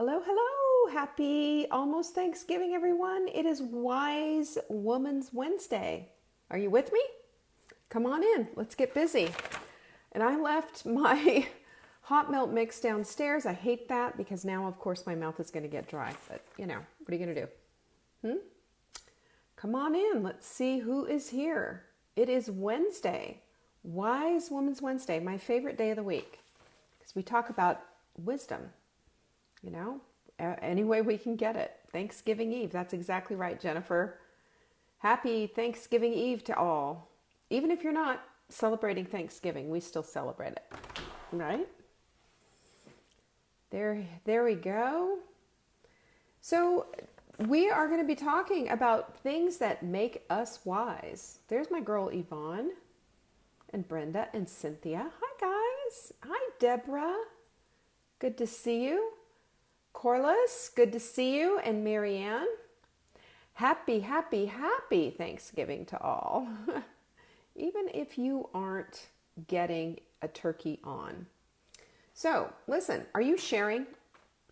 Hello, hello. Happy almost Thanksgiving, everyone. It is Wise Woman's Wednesday. Are you with me? Come on in. Let's get busy. And I left my hot milk mix downstairs. I hate that because now, of course, my mouth is going to get dry. But, what are you going to do? Come on in. Let's see who is here. It is Wednesday. Wise Woman's Wednesday, my favorite day of the week. Because we talk about wisdom. Any way we can get it. Thanksgiving Eve. That's exactly right, Jennifer. Happy Thanksgiving Eve to all. Even if you're not celebrating Thanksgiving, we still celebrate it, right? There we go. So we are going to be talking about things that make us wise. There's my girl Yvonne and Brenda and Cynthia. Hi, guys. Hi, Deborah. Good to see you. Corliss, good to see you, and Marianne. Happy Thanksgiving to all. Even if you aren't getting a turkey on. So, listen, are you sharing?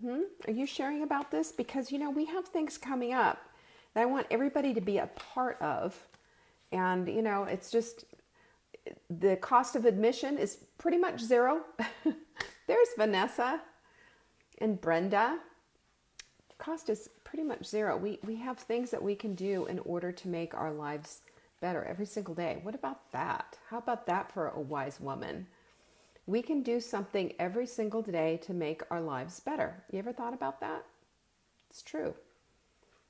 Are you sharing about this? Because, we have things coming up that I want everybody to be a part of. And, it's just, the cost of admission is pretty much zero. There's Vanessa. And Brenda, cost is pretty much zero. We have things that we can do in order to make our lives better every single day. What about that? How about that for a wise woman? We can do something every single day to make our lives better. You ever thought about that? It's true.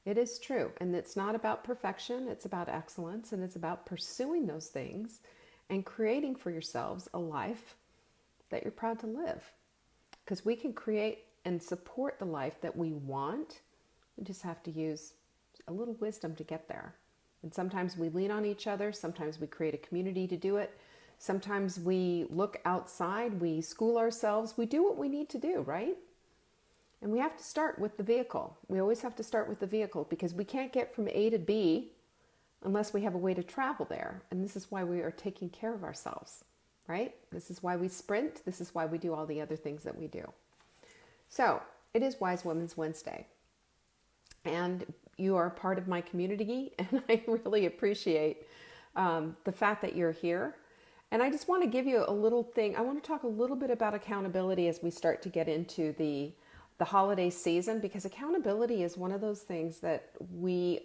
It is true. And it's not about perfection. It's about excellence. And it's about pursuing those things and creating for yourselves a life that you're proud to live. Because we can create and support the life that we want. We just have to use a little wisdom to get there. And sometimes we lean on each other. Sometimes we create a community to do it. Sometimes we look outside. We school ourselves. We do what we need to do, right? And we have to start with the vehicle. We always have to start with the vehicle because we can't get from A to B unless we have a way to travel there. And this is why we are taking care of ourselves, right? This is why we sprint. This is why we do all the other things that we do. So, it is Wise Women's Wednesday, and you are part of my community, and I really appreciate the fact that you're here. And I just want to give you a little thing. I want to talk a little bit about accountability as we start to get into the holiday season, because accountability is one of those things that we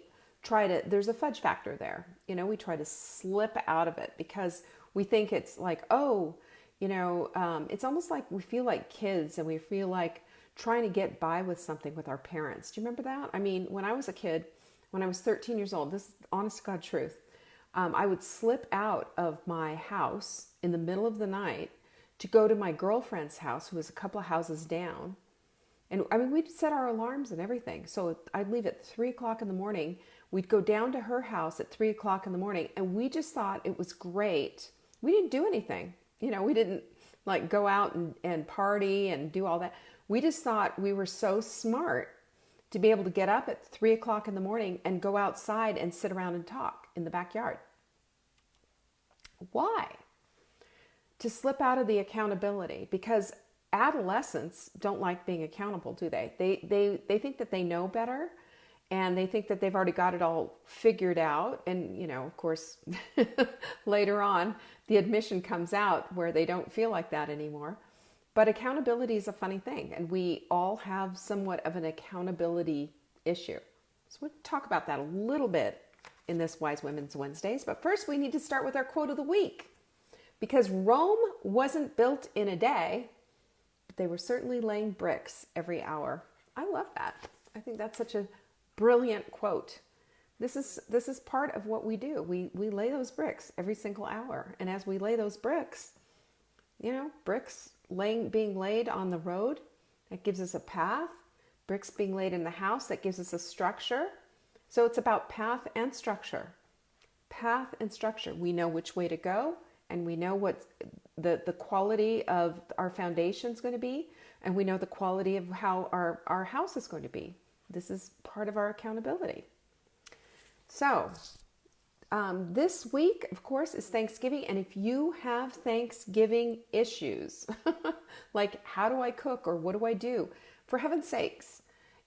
there's a fudge factor there. We try to slip out of it because we think it's like, it's almost like we feel like kids and we feel like trying to get by with something with our parents. Do you remember that? I mean, when I was a kid, when I was 13 years old, this is honest to God truth, I would slip out of my house in the middle of the night to go to my girlfriend's house, who was a couple of houses down. And I mean, we'd set our alarms and everything. So I'd leave at 3 o'clock in the morning. We'd go down to her house at 3 o'clock in the morning. And we just thought it was great. We didn't do anything. We didn't like go out and party and do all that. We just thought we were so smart to be able to get up at 3 o'clock in the morning and go outside and sit around and talk in the backyard. Why? To slip out of the accountability, because adolescents don't like being accountable, do they? They think that they know better, and they think that they've already got it all figured out. And, of course, later on, the admission comes out where they don't feel like that anymore. But accountability is a funny thing, and we all have somewhat of an accountability issue. So we'll talk about that a little bit in this Wise Women's Wednesdays. But first, we need to start with our quote of the week. Because Rome wasn't built in a day, but they were certainly laying bricks every hour. I love that. I think that's such a brilliant quote. This is part of what we do. We lay those bricks every single hour. And as we lay those bricks, bricks being laid on the road, that gives us a path. Bricks being laid in the house, that gives us a structure. So it's about path and structure. Path and structure. We know which way to go, and we know what the quality of our foundation is going to be, and we know the quality of how our house is going to be. This is part of our accountability. So This week, of course, is Thanksgiving. And if you have Thanksgiving issues, like how do I cook or what do I do? For heaven's sakes,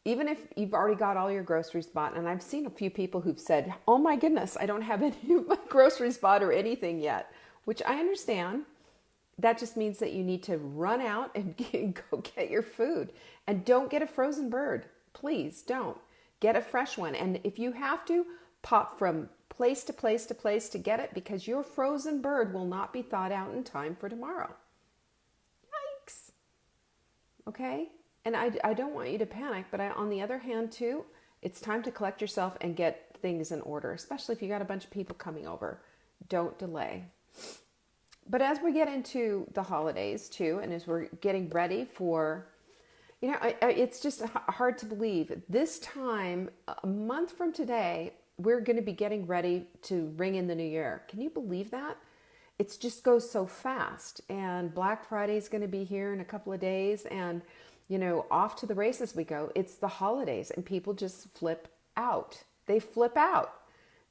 even if you've already got all your groceries bought, and I've seen a few people who've said, oh my goodness, I don't have any of my groceries bought or anything yet, which I understand. That just means that you need to run out and go get your food. And don't get a frozen bird. Please don't. Get a fresh one. And if you have to, pop from place to place to place to get it, because your frozen bird will not be thawed out in time for tomorrow. Yikes. Okay? And I don't want you to panic, but on the other hand too, it's time to collect yourself and get things in order, especially if you got a bunch of people coming over. Don't delay. But as we get into the holidays too, and as we're getting ready for, it's just hard to believe. This time, a month from today, we're going to be getting ready to ring in the new year. Can you believe that? It just goes so fast. And Black Friday is going to be here in a couple of days. And, off to the races we go. It's the holidays and people just flip out. They flip out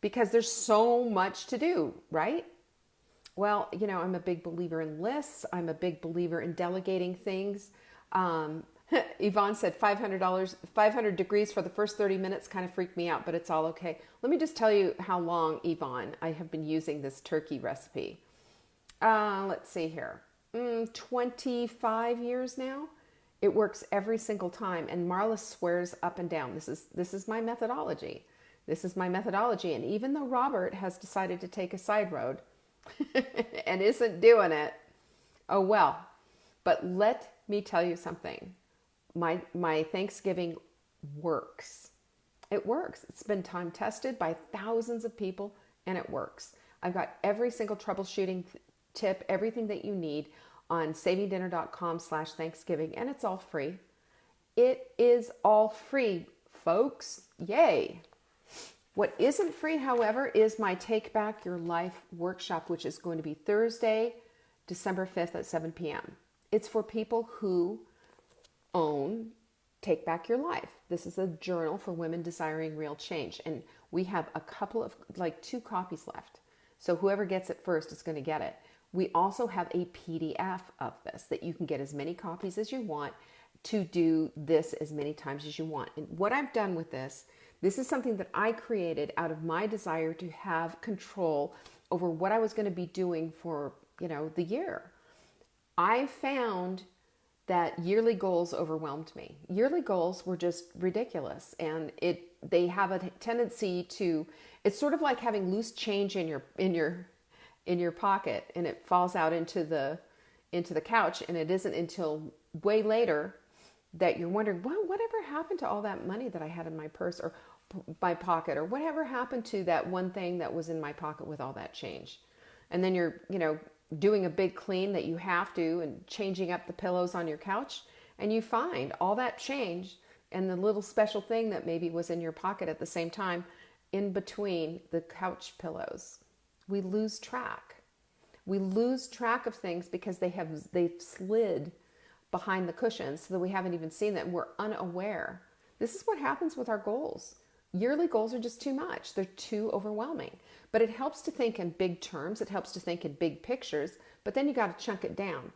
because there's so much to do, right? Well, I'm a big believer in lists. I'm a big believer in delegating things. Yvonne said $500, 500 degrees for the first 30 minutes kind of freaked me out, but it's all okay. Let me just tell you how long, Yvonne, I have been using this turkey recipe. Let's see here. 25 years now. It works every single time. And Marla swears up and down. This is my methodology. This is my methodology. And even though Robert has decided to take a side road and isn't doing it, oh well. But let me tell you something. My Thanksgiving works. It works. It's been time tested by thousands of people and it works. I've got every single troubleshooting tip, everything that you need on savingdinner.com/Thanksgiving, and it's all free. It is all free, folks. Yay. What isn't free, however, is my Take Back Your Life workshop, which is going to be Thursday, December 5th at 7 p.m. It's for people who own Take Back Your Life. This is a journal for women desiring real change. And we have a couple of, 2 copies left. So whoever gets it first is going to get it. We also have a PDF of this that you can get as many copies as you want to do this as many times as you want. And what I've done with this is something that I created out of my desire to have control over what I was going to be doing for, the year. I found that yearly goals overwhelmed me. Yearly goals were just ridiculous, and they have a tendency to. It's sort of like having loose change in your pocket, and it falls out into the couch, and it isn't until way later that you're wondering, well, whatever happened to all that money that I had in my purse or my pocket, or whatever happened to that one thing that was in my pocket with all that change? And then you're, doing a big clean that you have to, and changing up the pillows on your couch, and you find all that change and the little special thing that maybe was in your pocket at the same time in between the couch pillows. We lose track. We lose track of things because they've slid behind the cushions so that we haven't even seen them. We're unaware. This is what happens with our goals. Yearly goals are just too much. They're too overwhelming. But it helps to think in big terms. It helps to think in big pictures. But then you got to chunk it down.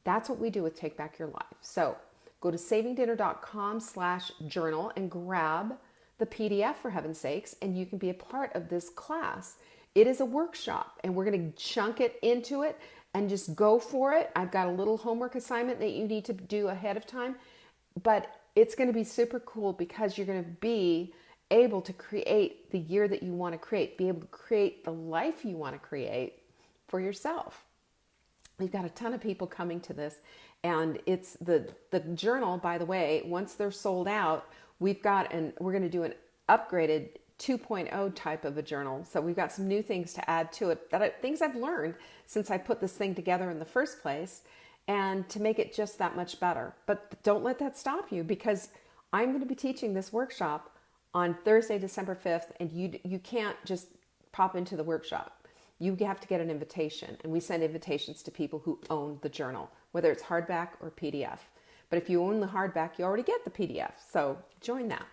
That's what we do with Take Back Your Life. So go to savingdinner.com/journal and grab the PDF, for heaven's sakes, and you can be a part of this class. It is a workshop, and we're going to chunk it into it and just go for it. I've got a little homework assignment that you need to do ahead of time, but it's going to be super cool because you're going to be able to create the year that you want to create, be able to create the life you want to create for yourself. We've got a ton of people coming to this, and it's the journal, by the way, once they're sold out, we're going to do an upgraded 2.0 type of a journal. So we've got some new things to add to it, things I've learned since I put this thing together in the first place, and to make it just that much better. But don't let that stop you, because I'm going to be teaching this workshop on Thursday, December 5th, and you can't just pop into the workshop. You have to get an invitation, and we send invitations to people who own the journal, whether it's hardback or PDF. But if you own the hardback, you already get the PDF, so join that.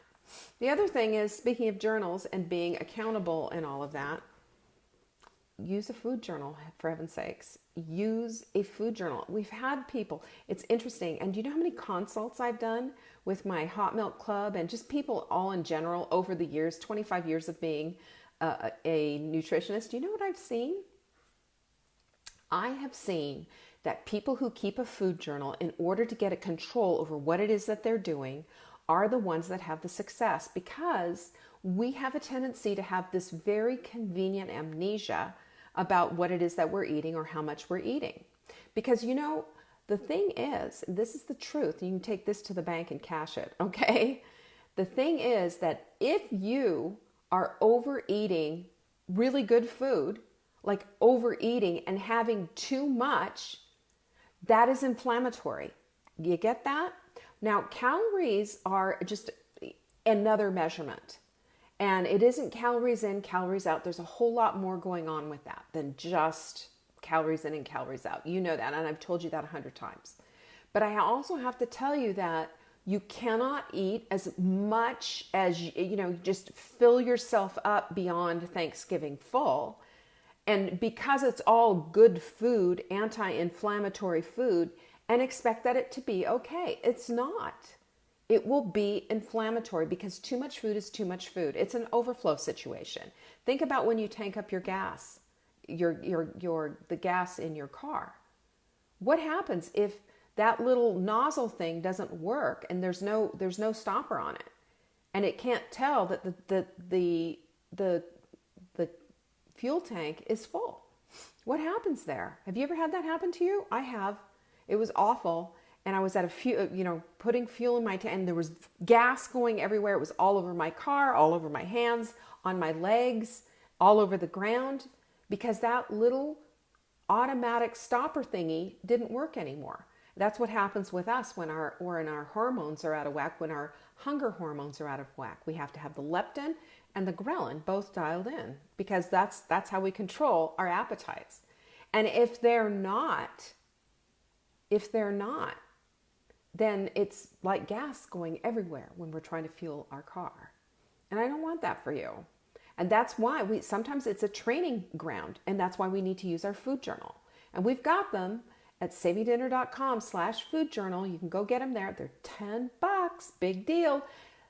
The other thing is, speaking of journals and being accountable and all of that, use a food journal, for heaven's sakes. Use a food journal. We've had people, it's interesting. And do you know how many consults I've done with my Hot Milk Club and just people all in general over the years, 25 years of being a nutritionist? Do you know what I've seen? I have seen that people who keep a food journal in order to get a control over what it is that they're doing are the ones that have the success, because we have a tendency to have this very convenient amnesia about what it is that we're eating or how much we're eating. Because, you know, the thing is, this is the truth. You can take this to the bank and cash it, okay? The thing is that if you are overeating really good food, like overeating and having too much, that is inflammatory. You get that? Now, calories are just another measurement. And it isn't calories in, calories out. There's a whole lot more going on with that than just calories in and calories out. You know that, and I've told you that 100 times. But I also have to tell you that you cannot eat as much as, you know, just fill yourself up beyond Thanksgiving full. And because it's all good food, anti-inflammatory food, and expect that it to be okay. It's not. It will be inflammatory because too much food is too much food. It's an overflow situation. Think about when you tank up your gas, the gas in your car. What happens if that little nozzle thing doesn't work and there's no stopper on it, and it can't tell that the fuel tank is full? What happens there? Have you ever had that happen to you? I have. It was awful. And I was at putting fuel in my tank, and there was gas going everywhere. It was all over my car, all over my hands, on my legs, all over the ground, because that little automatic stopper thingy didn't work anymore. That's what happens with us when our hormones are out of whack, when our hunger hormones are out of whack. We have to have the leptin and the ghrelin both dialed in, because that's how we control our appetites. And if they're not, then it's like gas going everywhere when we're trying to fuel our car. And I don't want that for you. And that's why sometimes it's a training ground, and that's why we need to use our food journal. And we've got them at saveydinner.com/food journal. You can go get them there. They're $10, big deal.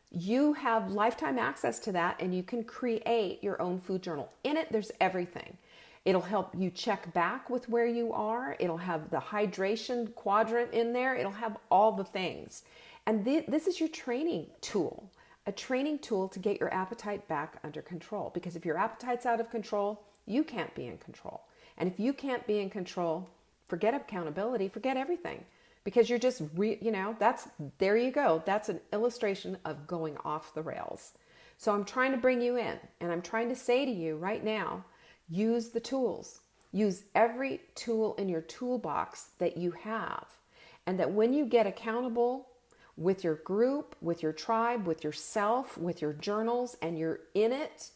You have lifetime access to that, and you can create your own food journal. In it, there's everything. It'll help you check back with where you are. It'll have the hydration quadrant in there. It'll have all the things. And this is your training tool, a training tool to get your appetite back under control. Because if your appetite's out of control, you can't be in control. And if you can't be in control, forget accountability, forget everything. Because you're just, there you go. That's an illustration of going off the rails. So I'm trying to bring you in, and I'm trying to say to you right now, use the tools. Use every tool in your toolbox that you have. And that when you get accountable with your group, with your tribe, with yourself, with your journals, and you're in it,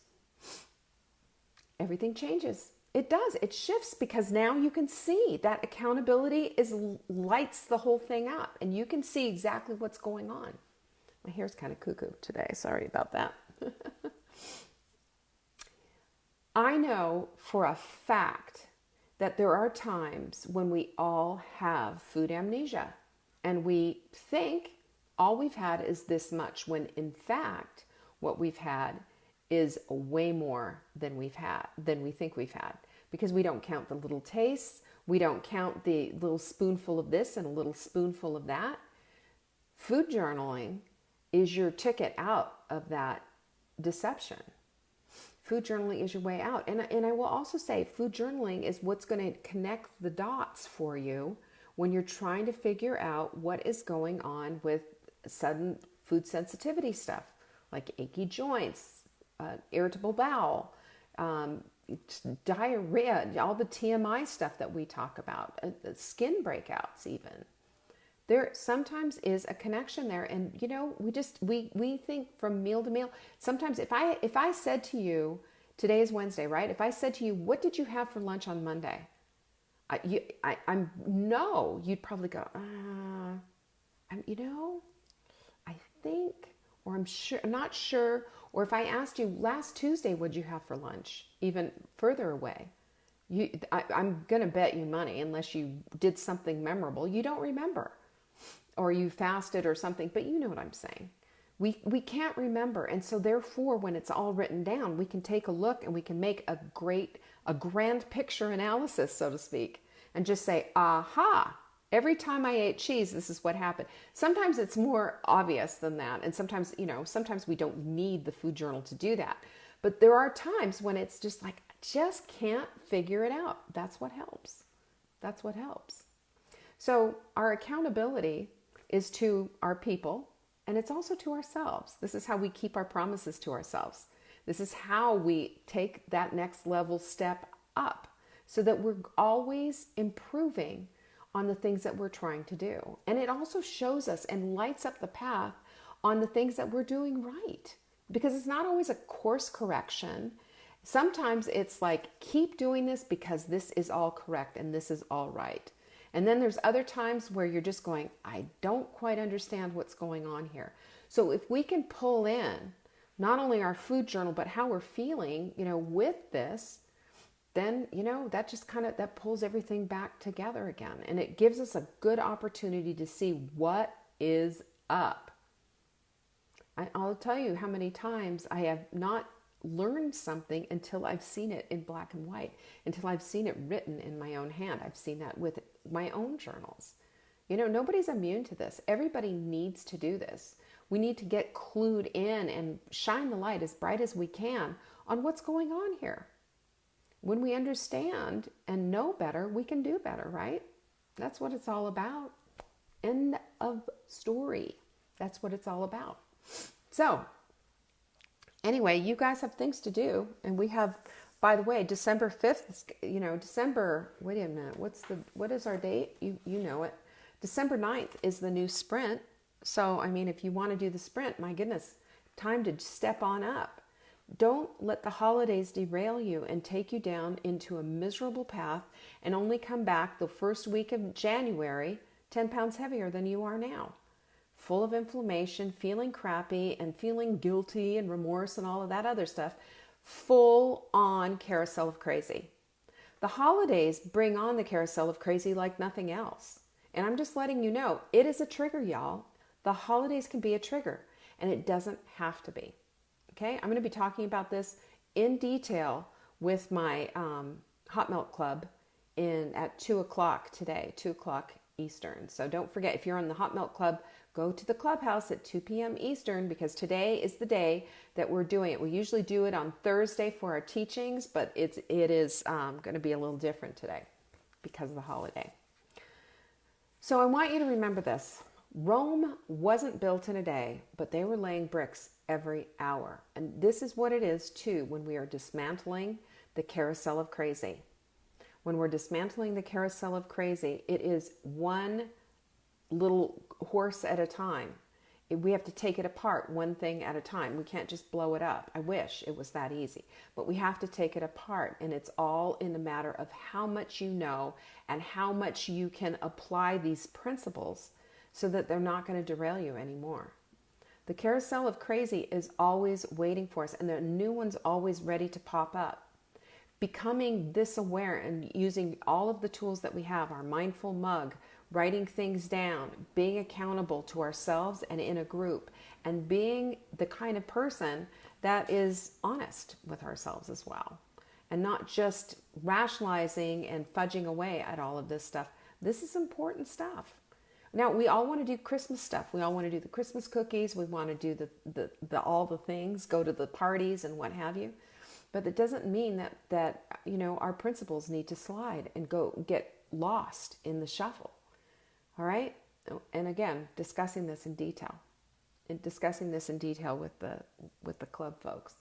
everything changes. It does. It shifts, because now you can see that accountability lights the whole thing up, and you can see exactly what's going on. My hair's kind of cuckoo today. Sorry about that. I know for a fact that there are times when we all have food amnesia, and we think all we've had is this much, when in fact what we've had is way more than we think we've had, because we don't count the little tastes. We don't count the little spoonful of this and a little spoonful of that. Food journaling is your ticket out of that deception. Food journaling is your way out. And I will also say food journaling is what's going to connect the dots for you when you're trying to figure out what is going on with sudden food sensitivity stuff, like achy joints, irritable bowel, diarrhea, all the TMI stuff that we talk about, skin breakouts even. There sometimes is a connection there, and we think from meal to meal. Sometimes if I said to you, today is Wednesday, right? If I said to you, what did you have for lunch on Monday? You'd probably go, I think, or I'm sure, I'm not sure. Or if I asked you last Tuesday, what'd you have for lunch? Even further away, I'm going to bet you money, unless you did something memorable, you don't remember, or you fasted or something, but you know what I'm saying. We can't remember. And so therefore, when it's all written down, we can take a look and we can make a grand picture analysis, so to speak, and just say, aha, every time I ate cheese, this is what happened. Sometimes it's more obvious than that. And sometimes, sometimes we don't need the food journal to do that. But there are times when it's just like, I just can't figure it out. That's what helps. That's what helps. So our accountability is to our people, and it's also to ourselves. This is how we keep our promises to ourselves. This is how we take that next level step up, so that we're always improving on the things that we're trying to do. And it also shows us and lights up the path on the things that we're doing right. Because it's not always a course correction. Sometimes it's like, keep doing this because this is all correct and this is all right. And then there's other times where you're just going, I don't quite understand what's going on here. So if we can pull in not only our food journal, but how we're feeling, with this, then, that just that pulls everything back together again. And it gives us a good opportunity to see what is up. I'll tell you how many times I have not learned something until I've seen it in black and white, until I've seen it written in my own hand. I've seen that with my own journals. Nobody's immune to this. Everybody needs to do this. We need to get clued in and shine the light as bright as we can on what's going on here. When we understand and know better, we can do better, right? That's what it's all about. End of story. That's what it's all about. So, anyway, you guys have things to do. And we have, by the way, December 5th, wait a minute, what is our date? You know it. December 9th is the new sprint. So, if you want to do the sprint, my goodness, time to step on up. Don't let the holidays derail you and take you down into a miserable path and only come back the first week of January 10 pounds heavier than you are now. Full of inflammation, feeling crappy, and feeling guilty and remorse and all of that other stuff. Full on carousel of crazy. The holidays bring on the carousel of crazy like nothing else. And I'm just letting you know, it is a trigger, y'all. The holidays can be a trigger, and it doesn't have to be. Okay, I'm going to be talking about this in detail with my Hot Milk Club at 2 o'clock today, 2 o'clock Eastern. So don't forget, if you're on the Hot Milk Club, go to the clubhouse at 2 p.m. Eastern, because today is the day that we're doing it. We usually do it on Thursday for our teachings, but it is going to be a little different today because of the holiday. So I want you to remember this. Rome wasn't built in a day, but they were laying bricks every hour. And this is what it is too when we are dismantling the carousel of crazy. When we're dismantling the carousel of crazy, it is one little horse at a time. We have to take it apart one thing at a time. We can't just blow it up. I wish it was that easy. But we have to take it apart. And it's all in the matter of how much you know and how much you can apply these principles so that they're not going to derail you anymore. The carousel of crazy is always waiting for us, and the new one's always ready to pop up. Becoming this aware and using all of the tools that we have, our mindful mug, writing things down, being accountable to ourselves and in a group, and being the kind of person that is honest with ourselves as well, and not just rationalizing and fudging away at all of this stuff. This is important stuff. Now, we all want to do Christmas stuff. We all want to do the Christmas cookies. We want to do the all the things, go to the parties and what have you. But that doesn't mean that our principles need to slide and go get lost in the shuffle. All right? And again, discussing this in detail with the club folks.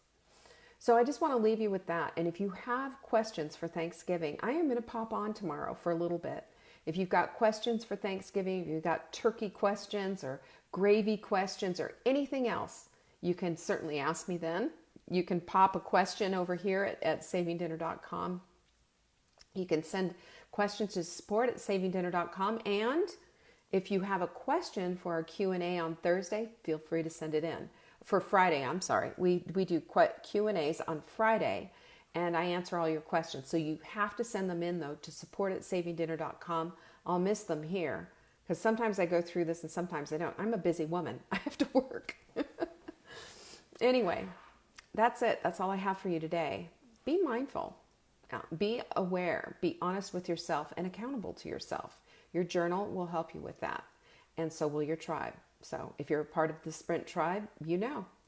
So I just want to leave you with that. And if you have questions for Thanksgiving, I am going to pop on tomorrow for a little bit. If you've got questions for Thanksgiving, if you've got turkey questions or gravy questions or anything else, you can certainly ask me then. You can pop a question over here at savingdinner.com. You can send questions to support@savingdinner.com. And if you have a question for our Q&A on Thursday, feel free to send it in. For Friday, I'm sorry. We do Q&As on Friday. and I answer all your questions. So you have to send them in, though, to support@savingdinner.com. I'll miss them here because sometimes I go through this and sometimes I don't. I'm a busy woman. I have to work. Anyway, that's it. That's all I have for you today. Be mindful. Be aware. Be honest with yourself and accountable to yourself. Your journal will help you with that. And so will your tribe. So if you're a part of the Sprint tribe,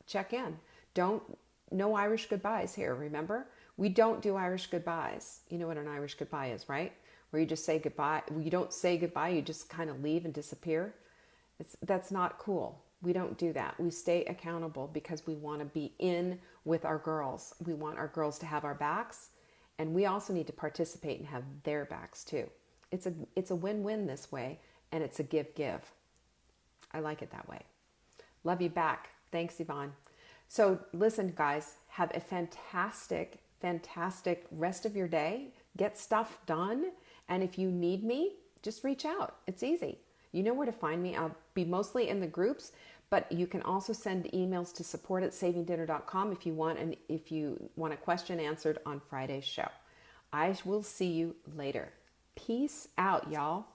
check in. No Irish goodbyes here, remember? We don't do Irish goodbyes. You know what an Irish goodbye is, right? Where you just say goodbye. You don't say goodbye, you just kind of leave and disappear. That's not cool. We don't do that. We stay accountable because we want to be in with our girls. We want our girls to have our backs, and we also need to participate and have their backs too. It's a win-win this way, and it's a give-give. I like it that way. Love you back. Thanks, Yvonne. So listen, guys, have a fantastic, fantastic rest of your day. Get stuff done. And if you need me, just reach out. It's easy. You know where to find me. I'll be mostly in the groups, but you can also send emails to support@savingdinner.com if you want a question answered on Friday's show. I will see you later. Peace out, y'all.